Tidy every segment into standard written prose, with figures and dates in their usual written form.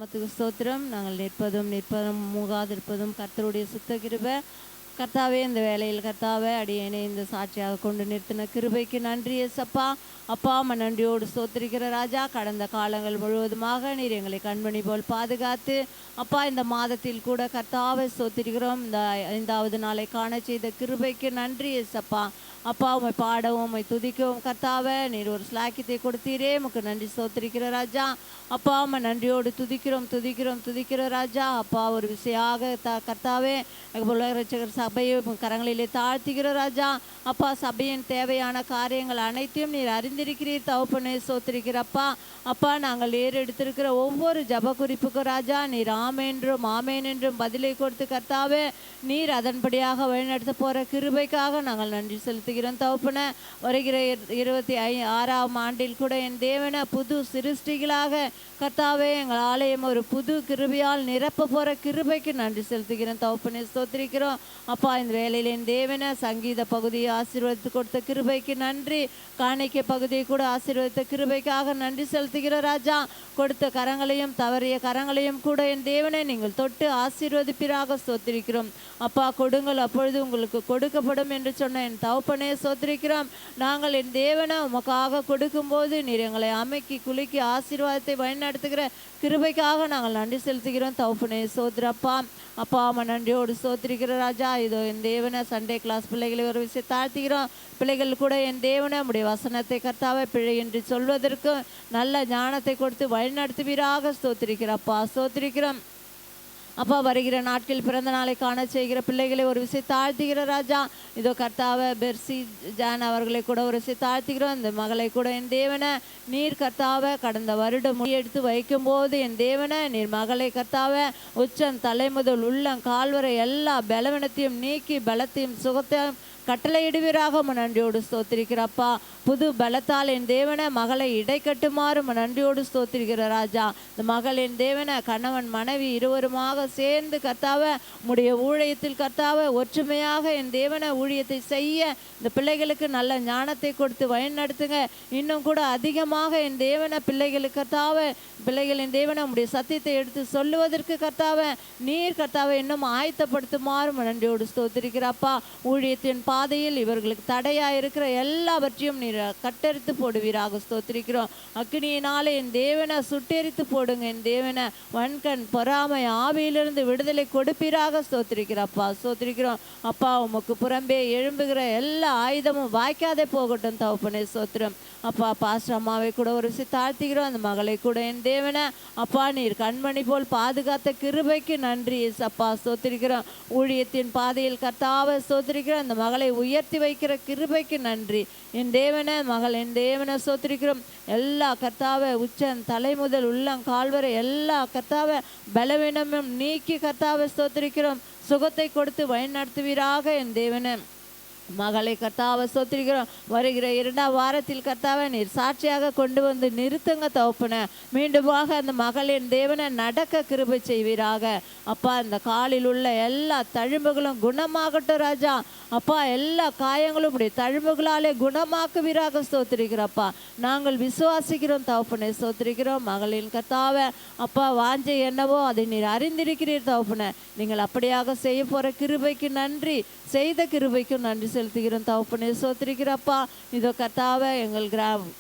மத்துக்கு ஸ்தோத்திரம். நாங்கள் நிற்பதும் மூகாதிருப்பதும் கர்த்தருடைய சுத்த கிருபை. கர்த்தாவே, இந்த வேலையில் கர்த்தாவே அடியேனை இந்த சாட்சியாக கொண்டு நிறுத்தின கிருபைக்கு நன்றி ஏசப்பா. அப்பா அம்மா நன்றியோடு ஸ்தோத்திரிக்கிற ராஜா, கடந்த காலங்கள் முழுவதுமாக நீர் எங்களை கண்மணி போல் பாதுகாத்து அப்பா இந்த மாதத்தில் கூட கர்த்தாவை ஸ்தோத்திரிக்கிறோம். இந்த 5வது நாளை காண செய்த கிருபைக்கு நன்றி ஏசப்பா. அப்பா உம்மை பாடவும் உம்மை துதிக்கவும் கர்த்தாவே நீர் ஒரு ஸ்லாக்கியத்தை கொடுத்தீரே, உமக்கு நன்றி ஸ்தோத்திரிக்கிற ராஜா. அப்பா அம்மா நன்றியோடு துதிக்கிற ராஜா. அப்பா ஒரு விசையாக கர்த்தாவே ரட்சகர் சபையை கரங்களிலே தாழ்த்துகிற ராஜா. அப்பா சபையின் தேவையான காரியங்கள் அனைத்தையும் நீர் அறிந்திருக்கிறீர் தகப்பனே, ஸ்தோத்திரிக்கிறப்பா. அப்பா நாங்கள் ஏறெடுத்திருக்கிற ஒவ்வொரு ஜப குறிப்புக்கு ராஜா நீர் ஆமேன் என்றும் பதிலை கொடுத்து கர்த்தாவே நீர் அதன்படியாக வழிநடத்த போகிற கிருபைக்காக நாங்கள் நன்றி செலுத்துகிறோம் தகப்பனே. வருகிற 26ஆம் ஆண்டில் கூட என் தேவனை புது சிருஷ்டிகளாக கர்த்தாவே எங்கள் ஆலயம் ஒரு புது கிருபையால் நிரப்ப போகிற கிருபைக்கு நன்றி செலுத்துகிறோம் தகப்பனே, ஸ்தோத்திரிக்கிறோம். அப்பா இந்த வேலையில் என் தேவனை சங்கீத பகுதியை ஆசீர்வதித்து கொடுத்த கிருபைக்கு நன்றி. காணிக்கை பகுதியை கூட ஆசீர்வதித்த கிருபைக்காக நன்றி செலுத்துகிற ராஜா. கொடுத்த கரங்களையும் தவறிய கரங்களையும் கூட என் தேவனை நீங்கள் தொட்டு ஆசீர்வதிப்பீராக ஸ்தோத்திரிக்கிறோம். அப்பா கொடுங்கள் அப்பொழுது உங்களுக்கு கொடுக்கப்படும் என்று சொன்ன என் தகப்பனே, ஸ்தோத்திரிக்கிறோம். நாங்கள் என் தேவனை உமக்காக கொடுக்கும்போது நீர் எங்களை அமைக்கி குலுக்கி ஆசீர்வாதத்தை வழிநடத்துகிற கிருபைக்காக நாங்கள் நன்றி செலுத்துகிறோம் தகப்பனே, ஸ்தோத்திரப்பா. அப்பா அம்மா நன்றியோடு ஸ்தோத்திரிக்கிற ராஜா. இதோ என் தேவனை சண்டே கிளாஸ் பிள்ளைகளை ஒரு விஷயம் தாழ்த்துகிறோம். பிள்ளைகள் கூட என் தேவனை உடைய வசனத்தை கர்த்தாவே பிழை என்று சொல்வதற்கு நல்ல ஞானத்தை கொடுத்து வழிநடத்துவீராக ஸ்தோத்திரிக்கிறப்பா, ஸ்தோத்திரிக்கிறோம். அப்பா வருகிற நாட்களில் பிறந்த நாளை காண செய்கிற பிள்ளைகளை ஒரு விஷயம் தாழ்த்துகிற ராஜா. இதோ கர்த்தாவை பெர்சி ஜான் அவர்களை கூட ஒரு விஷயம் தாழ்த்துகிறோம். இந்த மகளை கூட என் தேவனை நீர் கர்த்தாவை கடந்த வருடம் முடியெடுத்து வைக்கும் போது என் தேவனை நீர் மகளை கர்த்தாவை உச்சம் தலைமுதல் உள்ளம் கால்வரை எல்லா பலவீனத்தையும் நீக்கி பலத்தையும் சுகத்தையும் கட்டளையிடுவீராக நன்றியோடு ஸ்தோத்திரிக்கிறப்பா. புது பலத்தால் என் தேவனை மகளை இடை கட்டுமாறு நன்றியோடு ஸ்தோத்திரிக்கிற ராஜா. இந்த மகள் என் தேவனை கணவன் மனைவி இருவருமாக சேர்ந்து கர்த்தாவை உடைய ஊழியத்தில் கர்த்தாவை ஒற்றுமையாக என் தேவனை ஊழியத்தை செய்ய இந்த பிள்ளைகளுக்கு நல்ல ஞானத்தை கொடுத்து வழிநடத்துங்க. இன்னும் கூட அதிகமாக என் தேவனை பிள்ளைகளுக்கு கர்த்தாவை பிள்ளைகளின் தேவனை உடைய சத்தியத்தை எடுத்து சொல்லுவதற்கு கர்த்தாவை நீர் கர்த்தாவை இன்னும் ஆயத்தப்படுத்துமாறு நன்றியோடு ஸ்தோத்திரிக்கிறப்பா. ஊழியத்தின் பாதையில் இவர்களுக்கு தடையாக இருக்கிற எல்லாவற்றையும் நீர் கட்டெரித்து போடுவீராக ஸ்தோத்திரிக்கிறோம். அக்னியினாலே என் தேவனை சுட்டெரித்து போடுங்க. என் தேவனை வன்கண் பொறாமை ஆவியிலிருந்து விடுதலை கொடுப்பீராக ஸ்தோத்திரிக்கிறப்பா, ஸ்தோத்திரிக்கிறோம். அப்பா உமக்கு புறம்பே எழும்புகிற எல்லா ஆயுதமும் வாய்க்காதே போகட்டும் தகப்பனே, ஸ்தோத்திரம். அப்பா பாஸ்டர் அம்மாவை கூட ஒரு தாழ்த்துகிறோம். அந்த மகளை கூட என் தேவனை அப்பா நீர் கண்மணி போல் பாதுகாத்த கிருபைக்கு நன்றி அப்பா, ஸ்தோத்திரிக்கிறோம். ஊழியத்தின் பாதையில் கர்த்தாவை ஸ்தோத்திரிக்கிறோம். அந்த மகளை உயர்த்தி வைக்கிற கிருபைக்கு நன்றி என் தேவனை மகள் என் தேவனை ஸ்தோத்திரிக்கிறோம். எல்லா கர்த்தாவை உச்சன் தலை முதல் உள்ளம் கால்வரை எல்லா கர்த்தாவை பலவீனமும் நீக்கி கர்த்தாவை ஸ்தோத்திரிக்கிறோம். சுகத்தை கொடுத்து வழிநடத்துவீராக என் தேவனை மகளை கர்த்தாவை ஸ்தோத்திரிக்கிறோம். வருகிற 2ஆம் வாரத்தில் கர்த்தாவை நீர் சாட்சியாக கொண்டு வந்து நிறுத்துங்க தகப்பனே. மீண்டுமாக அந்த மகளின் தேவனை நடக்க கிருபை செய்வீராக அப்பா. இந்த காலில் உள்ள எல்லா தழும்புகளும் குணமாகட்டும் ராஜா. அப்பா எல்லா காயங்களும் இப்படி தழும்புகளாலே குணமாக்குவீராக ஸ்தோத்திரிக்கிறப்பா. நாங்கள் விசுவாசிக்கிறோம் தகப்பனே, ஸ்தோத்திரிக்கிறோம். மகளின் கர்த்தாவை அப்பா வாஞ்சை என்னவோ அதை நீர் அறிந்திருக்கிறீர் தகப்பனே. நீங்கள் அப்படியாக செய்ய போகிற கிருபைக்கு நன்றி, செய்த கிருபைக்கும் நன்றி செலுத்துகிறோம் தகப்பனே, ஸ்தோத்திரிக்கிறப்பா. இதோ கர்த்தாவை எங்கள்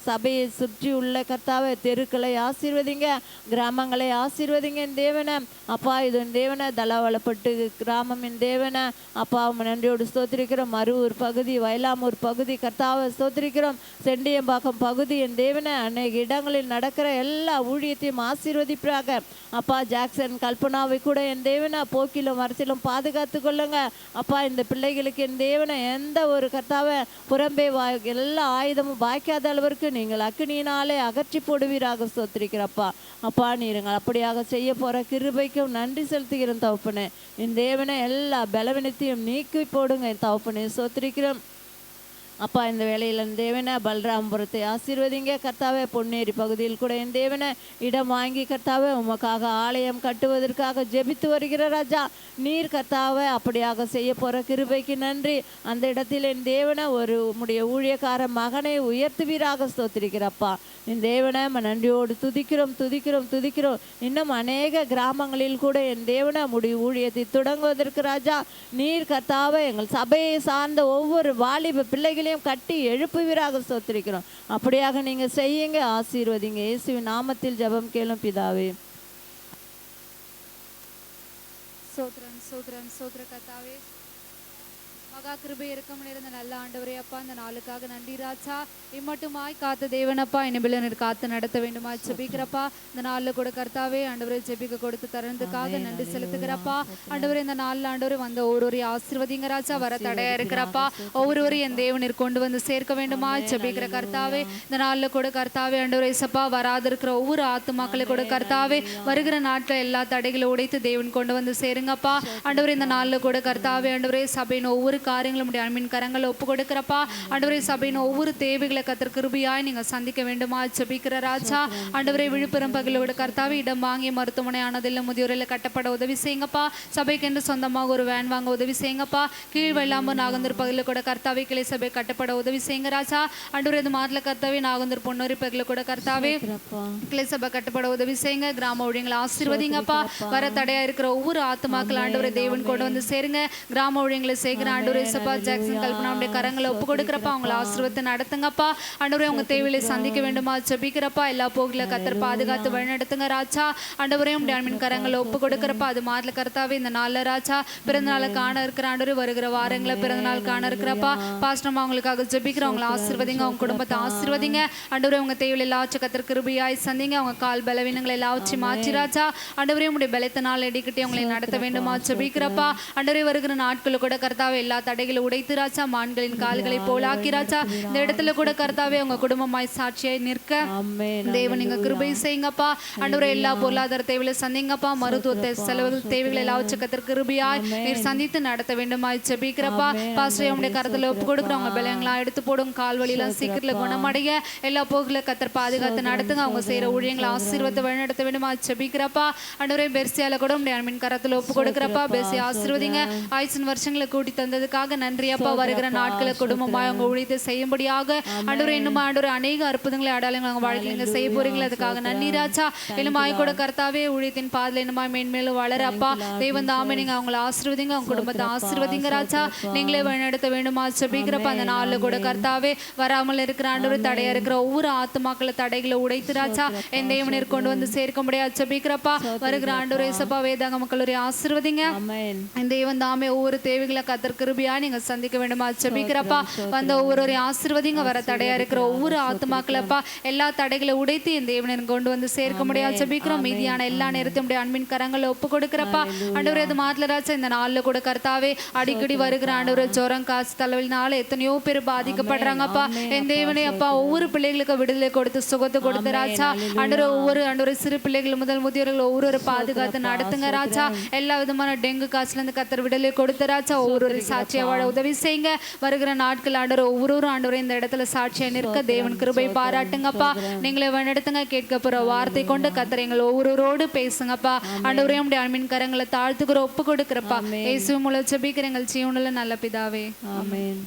சபையை சுற்றி உள்ள கர்த்தாவை தெருக்களை ஆசீர்வதிங்க, கிராமங்களை ஆசீர்வதிங்க என் தேவனை அப்பா. இது என் தேவனை தளவளப்பட்டு கிராமம் என் தேவனை அப்பா நன்றியோடு ஸ்தோத்திரிக்கிறோம். மருவூர் பகுதி வயலாமூர் பகுதி கர்த்தாவை ஸ்தோத்திரிக்கிறோம். செண்டியம்பாக்கம் பகுதி என் தேவனை அநேக இடங்களில் நடக்கிற எல்லா ஊழியத்தையும் ஆசீர்வதிப்பாக அப்பா. ஜாக்சன் கல்பனாவை கூட என் தேவனை போக்கிலும் அரசிலும் பாதுகாத்து கொள்ளுங்க அப்பா. இந்த பிள்ளைகளுக்கு என் தேவனை எந்த ஒரு கர்த்தாவை புறம்பே எல்லா ஆயுதமும் வாய்க்காத அளவிற்கு நீங்கள் அக்னியினாலே அகற்றி போடுவீராக ஸ்தோத்திரிக்கிறப்பா. அப்பா நீருங்கள் அப்படியாக செய்ய போகிற கிருபைக்கும் நன்றி செலுத்துகிறோம் தகப்பனே. என் தேவனை எல்லா பலவீனத்தையும் நீக்கி போடுங்க தகப்பனே, ஸ்தோத்திரிக்கிறோம். அப்பா இந்த வேளையில் என் தேவனை பல்ராம்புரத்தை ஆசீர்வதிங்க கர்த்தாவே. பொன்னேரி பகுதியில் கூட என் தேவனை இடம் வாங்கி கர்த்தாவே உமக்காக ஆலயம் கட்டுவதற்காக ஜெபித்து வருகிற ராஜா, நீர் கர்த்தாவே அப்படியாக செய்ய போகிற கிருபைக்கு நன்றி. அந்த இடத்தில் என் தேவனை ஒரு உம்முடைய ஊழியக்கார மகனை உயர்த்துவீராக ஸ்தோத்திரிக்கிறப்பா. என் தேவனை நன்றியோடு துதிக்கிறோம் துதிக்கிறோம் துதிக்கிறோம். இன்னும் அநேக கிராமங்களில் கூட என் தேவனை உம்முடைய ஊழியத்தை தொடங்குவதற்கு ராஜா நீர் கர்த்தாவே எங்கள் சபையை சார்ந்த ஒவ்வொரு வாலிப பிள்ளைகளையும் கட்டி எழுப்புவீராக ஸ்தோத்திரிக்கிறோம். அப்படியாக நீங்க செய்யுங்க, ஆசீர்வதிங்க. இயேசுவின் நாமத்தில் ஜெபம் கேளும் பிதாவே. சோத்ரன் சோத்ரன் சோத்ர கர்த்தாவே, மகா கிருபை இரக்கம் நிறைந்த நல்ல ஆண்டவரே அப்பா, இந்த நாளுக்காக நன்றி ராஜா. இம்மட்டுமாய் காத்த தேவனப்பா, இனிபிள்ளனர் காத்து நடத்த வேண்டுமா ஜெபிக்கிறப்பா. இந்த நாளில் கூட கர்த்தாவே ஆண்டவரை ஜெபிக்க கொடுத்து தரதுக்காக நன்றி செலுத்துகிறப்பா. ஆண்டவரே இந்த நாளில் ஆண்டவரை வந்த ஒவ்வொரு ஆசீர்வதிங்க ராஜா. வர தடையா இருக்கிறப்பா ஒவ்வொருவரையும் என் தேவனிற்கு கொண்டு வந்து சேர்க்க வேண்டுமா ஜெபிக்கிற கர்த்தாவே. இந்த நாளில் கூட கர்த்தாவே ஆண்டவரே சப்பா வராது இருக்கிற ஒவ்வொரு ஆத்துமாக்களை கூட கர்த்தாவே வருகிற நாட்டில் எல்லா தடைகளை உடைத்து தேவன் கொண்டு வந்து சேருங்கப்பா. ஆண்டவரே இந்த நாளில் கூட கர்த்தாவே ஆண்டவரே சபையின் ஒவ்வொரு காரியங்களும் அன்பின் கரங்களை ஒப்பு கொடுக்கிறப்பா. ஆண்டவரே சபையின் ஒவ்வொரு தேவைகளை கர்த்தர் கிருபையாய் நீங்க சந்திக்க வேண்டுமா ஜெபிக்கிற ராஜா. ஆண்டவரே விழுப்புரம் பகுதியோட கர்த்தாவே இடம் வாங்கி மருத்துவமனை ஆனதில் முதியோரில் கட்டப்பட உதவி செய்யுங்கப்பா. சபைக்கு என்று சொந்தமாக ஒரு வேன் வாங்க உதவி செய்யுங்கப்பா. கீழ் வெள்ளாம்பு நாகந்தூர் பகுதியில் கூட கர்த்தாவே கிளை சபை கட்டப்பட உதவி செய்யுங்க ராஜா. ஆண்டவரே இது மாதல கர்த்தாவே நாகந்தூர் பொன்னூரி பகுதியில் கூட கர்த்தாவே கிளை சபை கட்டப்பட உதவி செய்யுங்க. கிராம ஊழியங்களை ஆசீர்வதிங்கப்பா. வர தடையா இருக்கிற ஒவ்வொரு ஆத்துமாக்கள் ஆண்டவரை தேவன் கொண்டு வந்து சேருங்க. கிராம ஊழியங்களை செய்கிற ஆண்டவரே சப்பா ஜாக்சன் கல்பனாவுடைய கரங்களை ஒப்பு கொடுக்கிறப்பா. அவங்களை ஆசீர்வத்தை நடத்துங்கப்பா. ஆண்டவரே உங்க தேவையை சந்திக்க வேண்டுமா ஜெபிக்கிறப்பா. எல்லா போகில கர்த்தர் பாதுகாத்து வழிநடத்துங்க ராஜா. ஆண்டவரே உடைய அன்பின் கரங்களை ஒப்பு கொடுக்கிறப்பா. அது மாதல கர்த்தாவே இந்த நாளில் ராஜா பிறந்த நாளை காண இருக்கிற ஆண்டவரே வருகிற வாரங்களை பிறந்த நாள் காண இருக்கிறப்பா. பாஸ்டமா அவங்களுக்காக ஜெபிக்கிற அவங்களை ஆசீர்வதிங்க. அவங்க குடும்பத்தை ஆசீர்வதிங்க. ஆண்டவரே உங்க தேவையில் எல்லாச்சும் கர்த்தர் கிருபையாய் சந்திங்க. அவங்க கால் பலவீனங்களை எல்லாச்சும் மாற்றி ராஜா. ஆண்டவரே உடைய பலத்த நாள் எடிக்கிட்டே அவங்களை நடத்த வேண்டுமா ஜெபிக்கிறப்பா. ஆண்டவரே வருகிற நாட்கள் கூட கர்த்தாவே எல்லா தடைகளை உடைத்து ராஜா மான்களின் கால்களை போலாக்கி ராஜா இந்த இடத்துல கூட கர்த்தாவே உங்க குடும்பமாய் சாட்சியாய் நிற்க தேவன் நீங்க கிருபை செய்யுங்கப்பா. ஆண்டவரே எல்லா பொருளாதார தேவைகளை சந்திங்கப்பா. மருத்துவ செலவுகள் தேவைகளை எல்லா கர்த்தர் கிருபையாய் நீர் சந்தித்து நடத்த வேண்டுமாய் ஜெபிக்கிறப்பா. பாஸ்டர் உடைய கருத்துல ஒப்பு கொடுக்குற அவங்க பலங்களா எடுத்து போடும். கால் வழியெல்லாம் சீக்கிரத்துல குணமடைய எல்லா போக்குல கர்த்தர் பாதுகாத்து நடத்துங்க. அவங்க செய்யற ஊழியங்களை ஆசீர்வாதத்தை வழிநடத்த வேண்டுமா ஜெபிக்கிறப்பா. ஆண்டவரே பெர்சியால கூட உடைய அன்பின் கரத்துல ஒப்பு கொடுக்கிறப்பா. பெர்சி ஆசீர்வதிங்க. ஆயிரத்து வருஷங்களை கூட்டி தந்ததுக்காக நன்றி அப்பா. வருகிற நாட்களை குடும்பமாய் அவங்க ஊழியத்தை செய்யும்படியாக ஆண்டவரே இன்னும் ஆண்டவரே அநேக அற்புதங்களை அடையாளங்கள் அவங்க வாழ்க்கையில செய்ய போறீங்களா அதுக்காக நன்றி ராஜா. இன்னுமாய் கூட கர்த்தாவே ஊழியத்தின் பாதையில இன்னுமாய் மேன்மேலும் வளர அப்பா. தெய்வம் தாமே நீங்க அவங்களை ஆசீர்வதிங்க. அவங்க குடும்பத்தை ஆசீர்வதிங்க ராஜா. நீங்களே வழிநடத்த வேண்டுமா ஜெபிக்கிறப்ப. அந்த நாளில் கூட கர்த்தாவே வராமல் இருக்கிற ஆண்டவரே தடையா இருக்கிற ஒவ்வொரு ஆத்துமாக்களை தடைகளை உடைத்து ராஜா என் தேவனிற்கு கொண்டு வந்து சேர்க்க முடியாது ஜெபிக்கிறப்பா. வருகிற ஆண்டவரே சபா வேதாங்க மக்களுடைய ஆசீர்வதிங்க. தெய்வம் தாமே ஒவ்வொரு தேவைகளை கர்த்தர் கிருபையா நீங்க சந்திக்க வேண்டுமா ஜெபிக்கிறப்பா. வந்த ஒவ்வொரு ஆசீர்வதிங்க. வர தடையா இருக்கிற ஒவ்வொரு ஆத்துமாக்களப்பா எல்லா தடைகளை உடைத்து என் தேவனின் கொண்டு வந்து சேர்க்க முடியாது ஜெபிக்கிறோம். மீதியான எல்லா நேரத்தையும் அன்பின் கரங்களை ஒப்பு கொடுக்கிறப்பா. ஆண்டவரே இது மாதல ராஜா இந்த நாளில் கூட கர்த்தாவே அடிக்கடி வருகிற ஆண்டவரே ஜோரம் காசு தலைவலினால எத்தனையோ பேர் பாதிக்கப்படுறாங்கப்பா. என் தேவனே அப்பா ஒவ்வொரு பிள்ளைகளுக்கு விடுதலை கொடுத்து சுகத்தை கொடுத்து ராஜா. ஆண்டவரே ஒவ்வொரு ஆண்டவரே சிறு பிள்ளைகள் முதல் முதியோர்கள் ஒவ்வொரு பாதுகாத்து நடத்துங்க ராஜா. எல்லா விதமான டெங்கு காய்ச்சல இருந்து கர்த்தர் விடுதலை கொடுத்து ராஜா. ஒவ்வொரு சாட்சியை வாழ உதவி செய்யுங்க. வருகிற நாட்கள் ஆண்டவர் ஒவ்வொரு ஆண்டவரை இந்த இடத்துல சாட்சியா நிற்க தேவன் கிருபை பாராட்டுங்கப்பா. நீங்களே வழிநடத்துங்க. கேட்க போற வார்த்தை கொண்டு கர்த்தர் எங்களை ஒவ்வொருவரோடு பேசுங்கப்பா. ஆண்டவரே உம்முடைய அன்பின் கரங்களை தாழ்த்துக்கிற ஒப்பு கொடுக்கிறப்பா. இயேசு மூலம் ஜெபிக்கிற எங்கள் ஜீவனுள்ள நல்ல பிதாவே, ஆமென்.